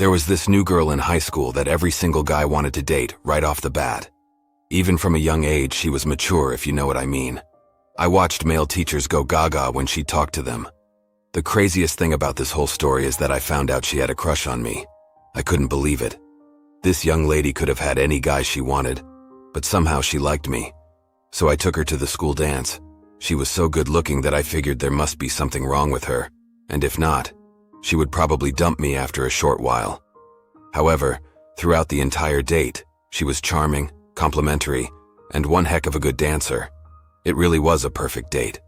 There was this new girl in high school that every single guy wanted to date right off the bat. Even from a young age, she was mature, if you know what I mean. I watched male teachers go gaga when she talked to them. The craziest thing about this whole story is that I found out she had a crush on me. I couldn't believe it. This young lady could have had any guy she wanted, but somehow she liked me. So I took her to the school dance. She was so good looking that I figured there must be something wrong with her, and if not, she would probably dump me after a short while. However, throughout the entire date, she was charming, complimentary, and one heck of a good dancer. It really was a perfect date.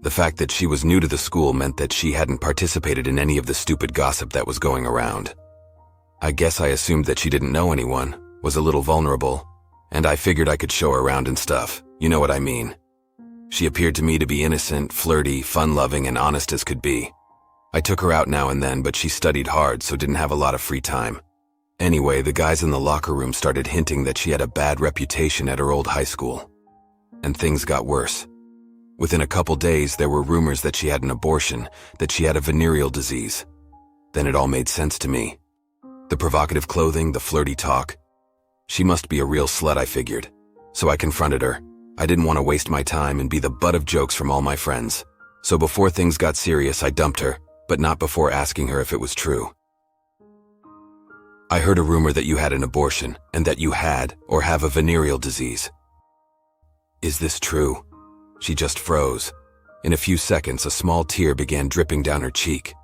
The fact that she was new to the school meant that she hadn't participated in any of the stupid gossip that was going around. I guess I assumed that she didn't know anyone, was a little vulnerable, and I figured I could show her around and stuff, you know what I mean. She appeared to me to be innocent, flirty, fun-loving, and honest as could be. I took her out now and then, but she studied hard, so didn't have a lot of free time. Anyway, the guys in the locker room started hinting that she had a bad reputation at her old high school. And things got worse. Within a couple days, there were rumors that she had an abortion, that she had a venereal disease. Then it all made sense to me. The provocative clothing, the flirty talk. She must be a real slut, I figured. So I confronted her. I didn't want to waste my time and be the butt of jokes from all my friends. So before things got serious, I dumped her, but not before asking her if it was true. I heard a rumor that you had an abortion and that you had or have a venereal disease. Is this true? She just froze. In a few seconds, a small tear began dripping down her cheek.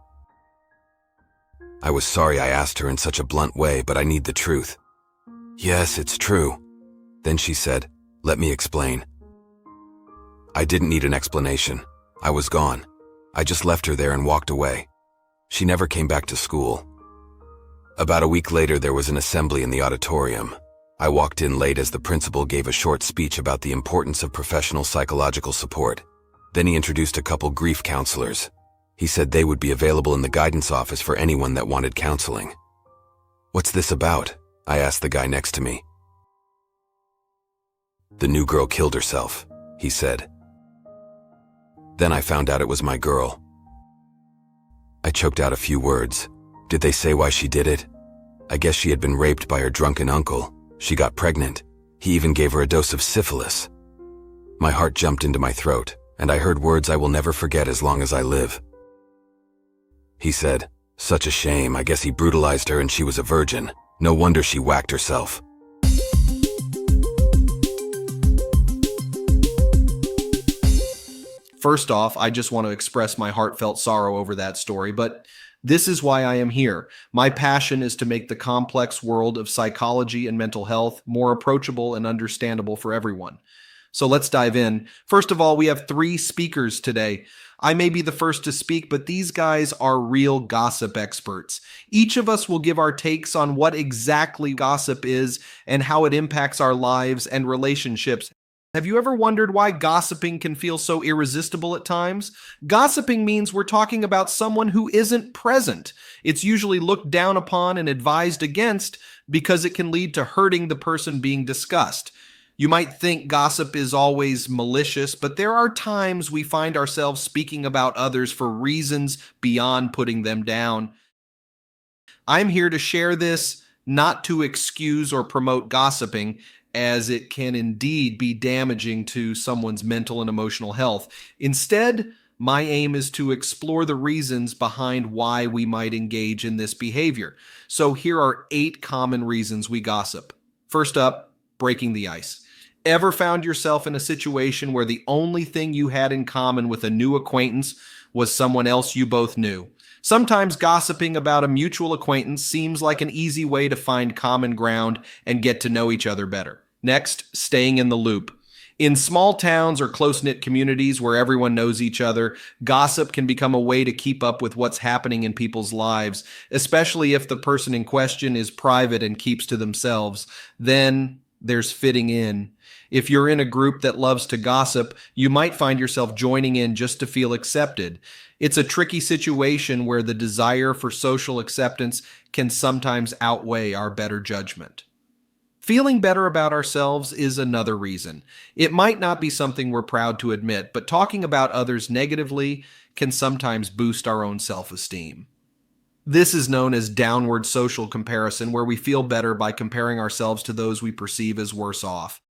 I was sorry I asked her in such a blunt way, but I need the truth. Yes, it's true. Then she said, let me explain. I didn't need an explanation. I was gone. I just left her there and walked away. She never came back to school. About a week later, there was an assembly in the auditorium. I walked in late as the principal gave a short speech about the importance of professional psychological support. Then he introduced a couple grief counselors. He said they would be available in the guidance office for anyone that wanted counseling. What's this about? I asked the guy next to me. The new girl killed herself, he said. Then I found out it was my girl. I choked out a few words. Did they say why she did it? I guess she had been raped by her drunken uncle. She got pregnant. He even gave her a dose of syphilis. My heart jumped into my throat, and I heard words I will never forget as long as I live. He said, such a shame, I guess he brutalized her and she was a virgin. No wonder she whacked herself. First off, I just want to express my heartfelt sorrow over that story, but this is why I am here. My passion is to make the complex world of psychology and mental health more approachable and understandable for everyone. So let's dive in. First of all, we have 3 speakers today. I may be the first to speak, but these guys are real gossip experts. Each of us will give our takes on what exactly gossip is and how it impacts our lives and relationships. Have you ever wondered why gossiping can feel so irresistible at times? Gossiping means we're talking about someone who isn't present. It's usually looked down upon and advised against because it can lead to hurting the person being discussed. You might think gossip is always malicious, but there are times we find ourselves speaking about others for reasons beyond putting them down. I'm here to share this, not to excuse or promote gossiping, as it can indeed be damaging to someone's mental and emotional health. Instead, my aim is to explore the reasons behind why we might engage in this behavior. So here are 8 common reasons we gossip. First up, breaking the ice. Ever found yourself in a situation where the only thing you had in common with a new acquaintance was someone else you both knew? Sometimes gossiping about a mutual acquaintance seems like an easy way to find common ground and get to know each other better. Next, staying in the loop. In small towns or close-knit communities where everyone knows each other, gossip can become a way to keep up with what's happening in people's lives, especially if the person in question is private and keeps to themselves. Then there's fitting in. If you're in a group that loves to gossip, you might find yourself joining in just to feel accepted. It's a tricky situation where the desire for social acceptance can sometimes outweigh our better judgment. Feeling better about ourselves is another reason. It might not be something we're proud to admit, but talking about others negatively can sometimes boost our own self-esteem. This is known as downward social comparison, where we feel better by comparing ourselves to those we perceive as worse off.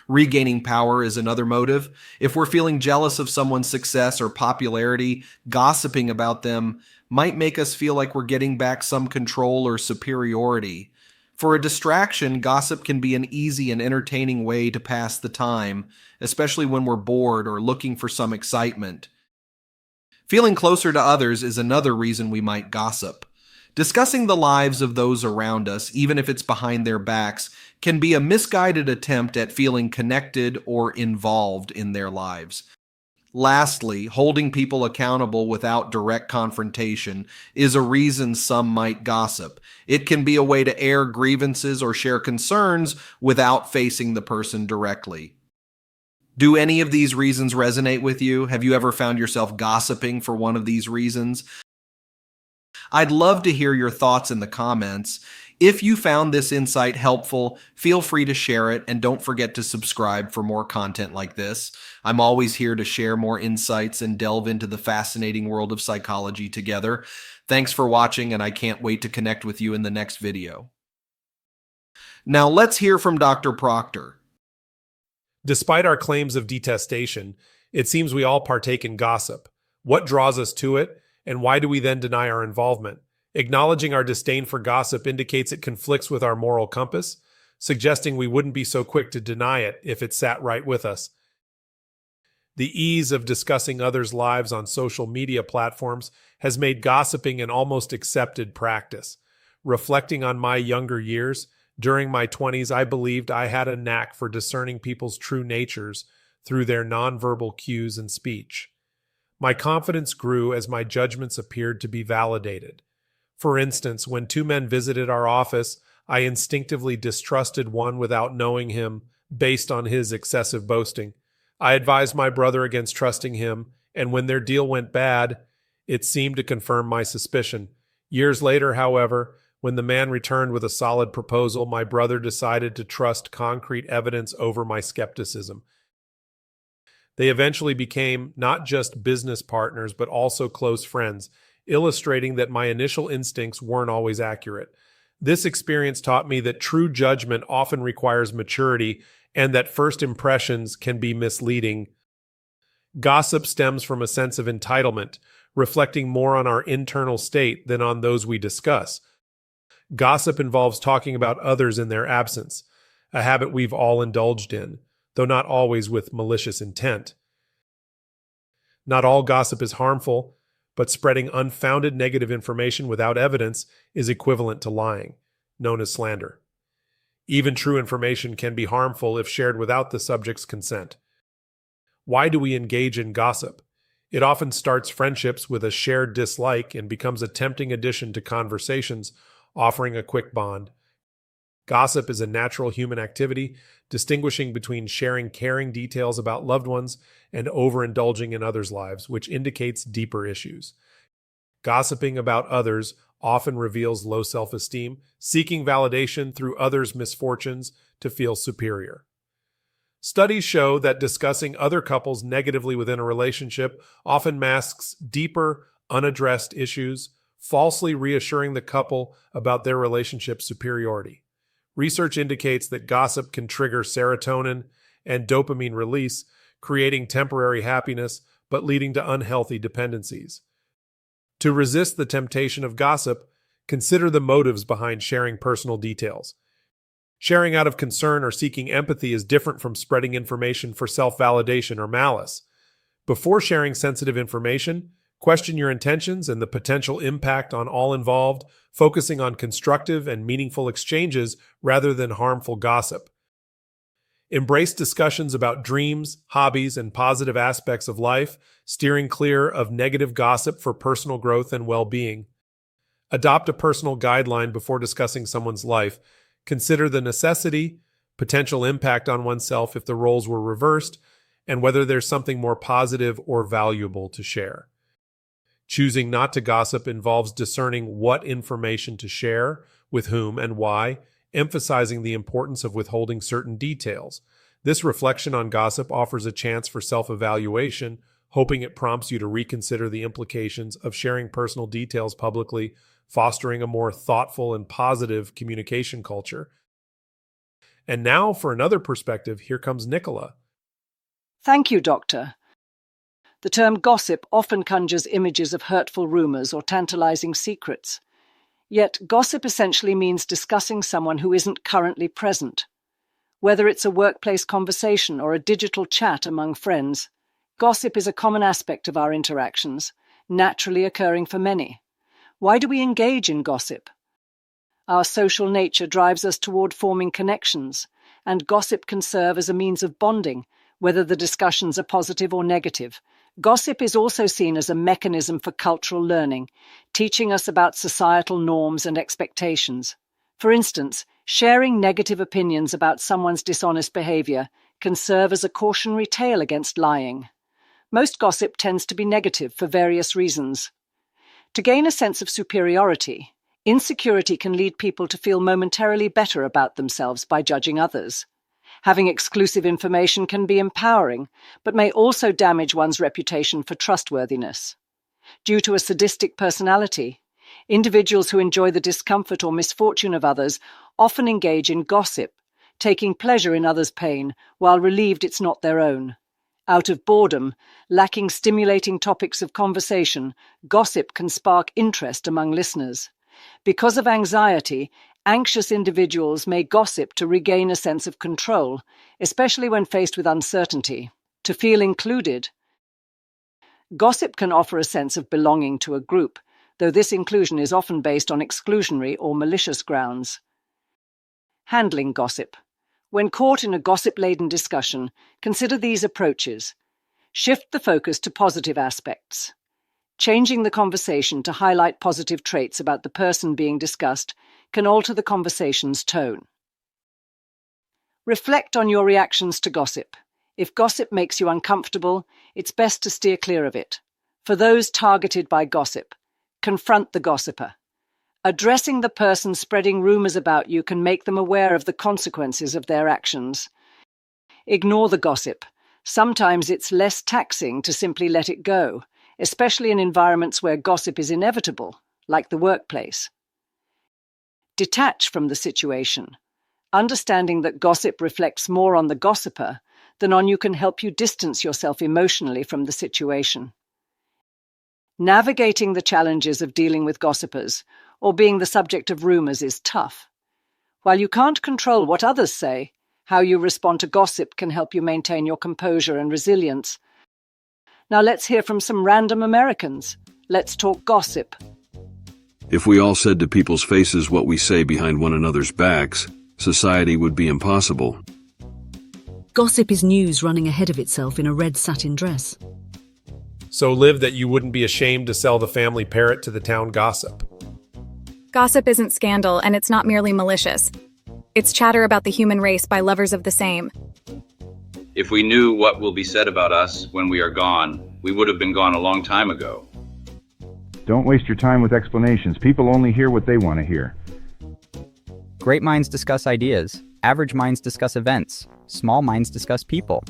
Regaining power is another motive. If we're feeling jealous of someone's success or popularity, gossiping about them might make us feel like we're getting back some control or superiority. For a distraction, gossip can be an easy and entertaining way to pass the time, especially when we're bored or looking for some excitement. Feeling closer to others is another reason we might gossip. Discussing the lives of those around us, even if it's behind their backs, can be a misguided attempt at feeling connected or involved in their lives. Lastly, holding people accountable without direct confrontation is a reason some might gossip. It can be a way to air grievances or share concerns without facing the person directly. Do any of these reasons resonate with you? Have you ever found yourself gossiping for one of these reasons? I'd love to hear your thoughts in the comments. If you found this insight helpful, feel free to share it and don't forget to subscribe for more content like this. I'm always here to share more insights and delve into the fascinating world of psychology together. Thanks for watching, and I can't wait to connect with you in the next video. Now let's hear from Dr. Proctor. Despite our claims of detestation, it seems we all partake in gossip. What draws us to it, and why do we then deny our involvement? Acknowledging our disdain for gossip indicates it conflicts with our moral compass, suggesting we wouldn't be so quick to deny it if it sat right with us. The ease of discussing others' lives on social media platforms has made gossiping an almost accepted practice. Reflecting on my younger years, during my 20s, I believed I had a knack for discerning people's true natures through their nonverbal cues and speech. My confidence grew as my judgments appeared to be validated. For instance, when two men visited our office, I instinctively distrusted one without knowing him based on his excessive boasting. I advised my brother against trusting him, and when their deal went bad, it seemed to confirm my suspicion. Years later, however, when the man returned with a solid proposal, my brother decided to trust concrete evidence over my skepticism. They eventually became not just business partners, but also close friends, illustrating that my initial instincts weren't always accurate. This experience taught me that true judgment often requires maturity and that first impressions can be misleading. Gossip stems from a sense of entitlement, reflecting more on our internal state than on those we discuss. Gossip involves talking about others in their absence, a habit we've all indulged in, though not always with malicious intent. Not all gossip is harmful, but spreading unfounded negative information without evidence is equivalent to lying, known as slander. Even true information can be harmful if shared without the subject's consent. Why do we engage in gossip? It often starts friendships with a shared dislike and becomes a tempting addition to conversations, offering a quick bond. Gossip is a natural human activity, distinguishing between sharing caring details about loved ones and overindulging in others' lives, which indicates deeper issues. Gossiping about others often reveals low self-esteem, seeking validation through others' misfortunes to feel superior. Studies show that discussing other couples negatively within a relationship often masks deeper, unaddressed issues, falsely reassuring the couple about their relationship's superiority. Research indicates that gossip can trigger serotonin and dopamine release, creating temporary happiness but leading to unhealthy dependencies. To resist the temptation of gossip, consider the motives behind sharing personal details. Sharing out of concern or seeking empathy is different from spreading information for self-validation or malice. Before sharing sensitive information, question your intentions and the potential impact on all involved, focusing on constructive and meaningful exchanges rather than harmful gossip. Embrace discussions about dreams, hobbies, and positive aspects of life, steering clear of negative gossip for personal growth and well-being. Adopt a personal guideline before discussing someone's life. Consider the necessity, potential impact on oneself if the roles were reversed, and whether there's something more positive or valuable to share. Choosing not to gossip involves discerning what information to share, with whom, and why, emphasizing the importance of withholding certain details. This reflection on gossip offers a chance for self-evaluation, hoping it prompts you to reconsider the implications of sharing personal details publicly, fostering a more thoughtful and positive communication culture. And now, for another perspective, here comes Nicola. Thank you, Doctor. The term gossip often conjures images of hurtful rumors or tantalizing secrets. Yet, gossip essentially means discussing someone who isn't currently present. Whether it's a workplace conversation or a digital chat among friends, gossip is a common aspect of our interactions, naturally occurring for many. Why do we engage in gossip? Our social nature drives us toward forming connections, and gossip can serve as a means of bonding, whether the discussions are positive or negative. Gossip is also seen as a mechanism for cultural learning, teaching us about societal norms and expectations. For instance, sharing negative opinions about someone's dishonest behavior can serve as a cautionary tale against lying. Most gossip tends to be negative for various reasons. To gain a sense of superiority, insecurity can lead people to feel momentarily better about themselves by judging others. Having exclusive information can be empowering, but may also damage one's reputation for trustworthiness. Due to a sadistic personality, individuals who enjoy the discomfort or misfortune of others often engage in gossip, taking pleasure in others' pain while relieved it's not their own. Out of boredom, lacking stimulating topics of conversation, gossip can spark interest among listeners. Because of anxiety, anxious individuals may gossip to regain a sense of control, especially when faced with uncertainty, to feel included. Gossip can offer a sense of belonging to a group, though this inclusion is often based on exclusionary or malicious grounds. Handling gossip. When caught in a gossip-laden discussion, consider these approaches. Shift the focus to positive aspects. Changing the conversation to highlight positive traits about the person being discussed can alter the conversation's tone. Reflect on your reactions to gossip. If gossip makes you uncomfortable, it's best to steer clear of it. For those targeted by gossip, confront the gossiper. Addressing the person spreading rumors about you can make them aware of the consequences of their actions. Ignore the gossip. Sometimes it's less taxing to simply let it go, especially in environments where gossip is inevitable, like the workplace. Detach from the situation. Understanding that gossip reflects more on the gossiper than on you can help you distance yourself emotionally from the situation. Navigating the challenges of dealing with gossipers or being the subject of rumors is tough. While you can't control what others say, how you respond to gossip can help you maintain your composure and resilience. Now let's hear from some random Americans. Let's talk gossip. If we all said to people's faces what we say behind one another's backs, society would be impossible. Gossip is news running ahead of itself in a red satin dress. So live that you wouldn't be ashamed to sell the family parrot to the town gossip. Gossip isn't scandal, and it's not merely malicious. It's chatter about the human race by lovers of the same. If we knew what will be said about us when we are gone, we would have been gone a long time ago. Don't waste your time with explanations. People only hear what they want to hear. Great minds discuss ideas. Average minds discuss events. Small minds discuss people.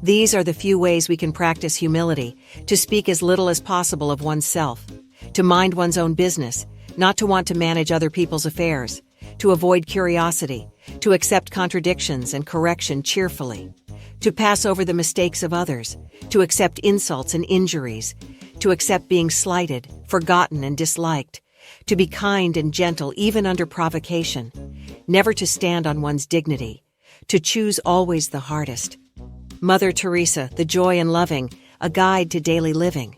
These are the few ways we can practice humility, to speak as little as possible of oneself, to mind one's own business, not to want to manage other people's affairs, to avoid curiosity, to accept contradictions and correction cheerfully, to pass over the mistakes of others, to accept insults and injuries, to accept being slighted, forgotten, and disliked, to be kind and gentle even under provocation, never to stand on one's dignity, to choose always the hardest. Mother Teresa, The Joy in Loving, a guide to daily living.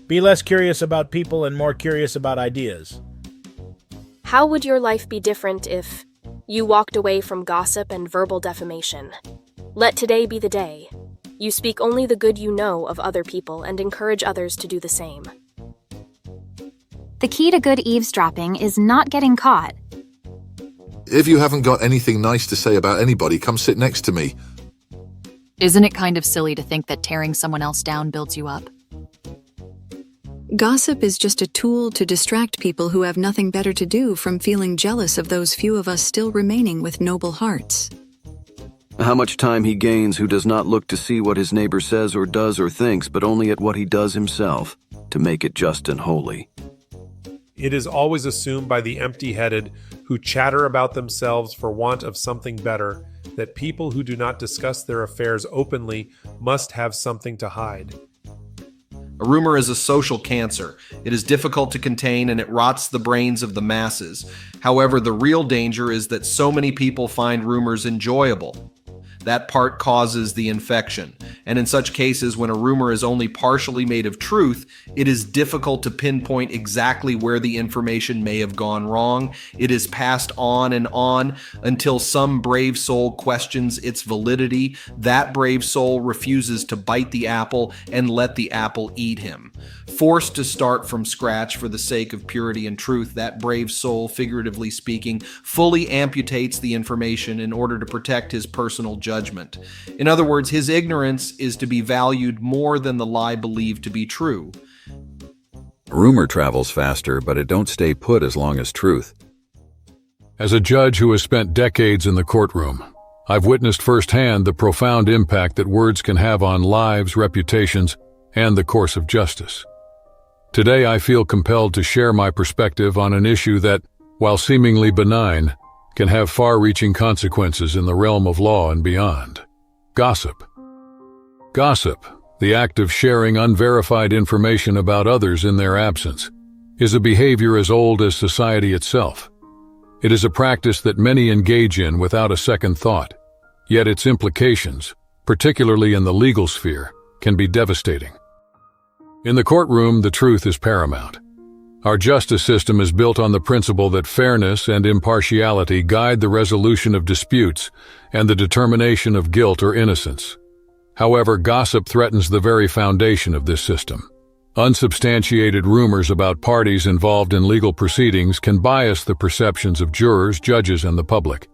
Be less curious about people and more curious about ideas. How would your life be different if you walked away from gossip and verbal defamation? Let today be the day. You speak only the good you know of other people and encourage others to do the same. The key to good eavesdropping is not getting caught. If you haven't got anything nice to say about anybody, come sit next to me. Isn't it kind of silly to think that tearing someone else down builds you up? Gossip is just a tool to distract people who have nothing better to do from feeling jealous of those few of us still remaining with noble hearts. How much time he gains who does not look to see what his neighbor says or does or thinks, but only at what he does himself, to make it just and holy. It is always assumed by the empty-headed who chatter about themselves for want of something better that people who do not discuss their affairs openly must have something to hide. A rumor is a social cancer. It is difficult to contain and it rots the brains of the masses. However, the real danger is that so many people find rumors enjoyable. That part causes the infection. And in such cases, when a rumor is only partially made of truth, it is difficult to pinpoint exactly where the information may have gone wrong. It is passed on and on until some brave soul questions its validity. That brave soul refuses to bite the apple and let the apple eat him. Forced to start from scratch for the sake of purity and truth, that brave soul, figuratively speaking, fully amputates the information in order to protect his personal judgment. In other words, his ignorance is to be valued more than the lie believed to be true. Rumor travels faster, but it don't stay put as long as truth. As a judge who has spent decades in the courtroom, I've witnessed firsthand the profound impact that words can have on lives, reputations, and the course of justice. Today, I feel compelled to share my perspective on an issue that, while seemingly benign, can have far-reaching consequences in the realm of law and beyond. Gossip. Gossip, the act of sharing unverified information about others in their absence, is a behavior as old as society itself. It is a practice that many engage in without a second thought, yet its implications, particularly in the legal sphere, can be devastating. In the courtroom, the truth is paramount. Our justice system is built on the principle that fairness and impartiality guide the resolution of disputes and the determination of guilt or innocence. However, gossip threatens the very foundation of this system. Unsubstantiated rumors about parties involved in legal proceedings can bias the perceptions of jurors, judges, and the public,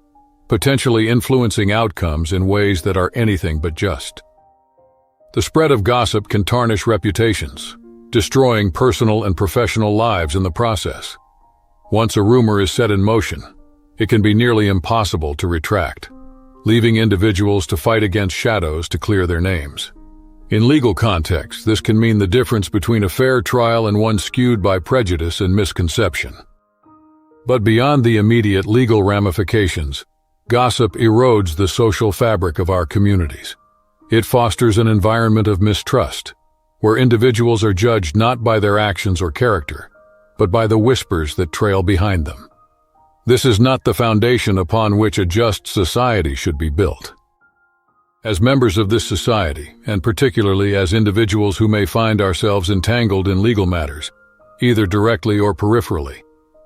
potentially influencing outcomes in ways that are anything but just. The spread of gossip can tarnish reputations, destroying personal and professional lives in the process. Once a rumor is set in motion, it can be nearly impossible to retract, leaving individuals to fight against shadows to clear their names. In legal contexts, this can mean the difference between a fair trial and one skewed by prejudice and misconception. But beyond the immediate legal ramifications, gossip erodes the social fabric of our communities. It fosters an environment of mistrust, where individuals are judged not by their actions or character, but by the whispers that trail behind them. This is not the foundation upon which a just society should be built. As members of this society, and particularly as individuals who may find ourselves entangled in legal matters, either directly or peripherally,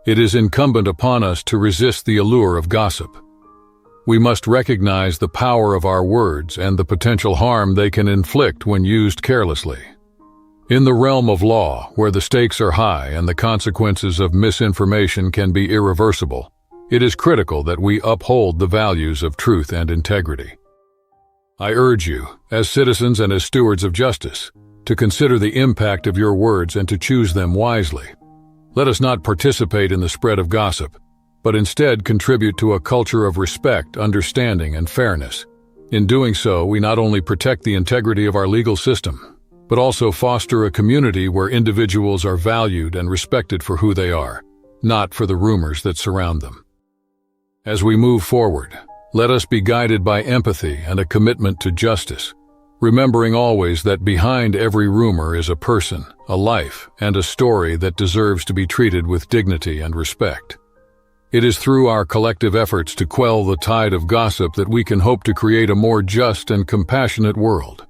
it is incumbent upon us to resist the allure of gossip. We must recognize the power of our words and the potential harm they can inflict when used carelessly. In the realm of law, where the stakes are high and the consequences of misinformation can be irreversible, it is critical that we uphold the values of truth and integrity. I urge you, as citizens and as stewards of justice, to consider the impact of your words and to choose them wisely. Let us not participate in the spread of gossip, but instead contribute to a culture of respect, understanding, and fairness. In doing so, we not only protect the integrity of our legal system, but also foster a community where individuals are valued and respected for who they are, not for the rumors that surround them. As we move forward, let us be guided by empathy and a commitment to justice, remembering always that behind every rumor is a person, a life, and a story that deserves to be treated with dignity and respect. It is through our collective efforts to quell the tide of gossip that we can hope to create a more just and compassionate world.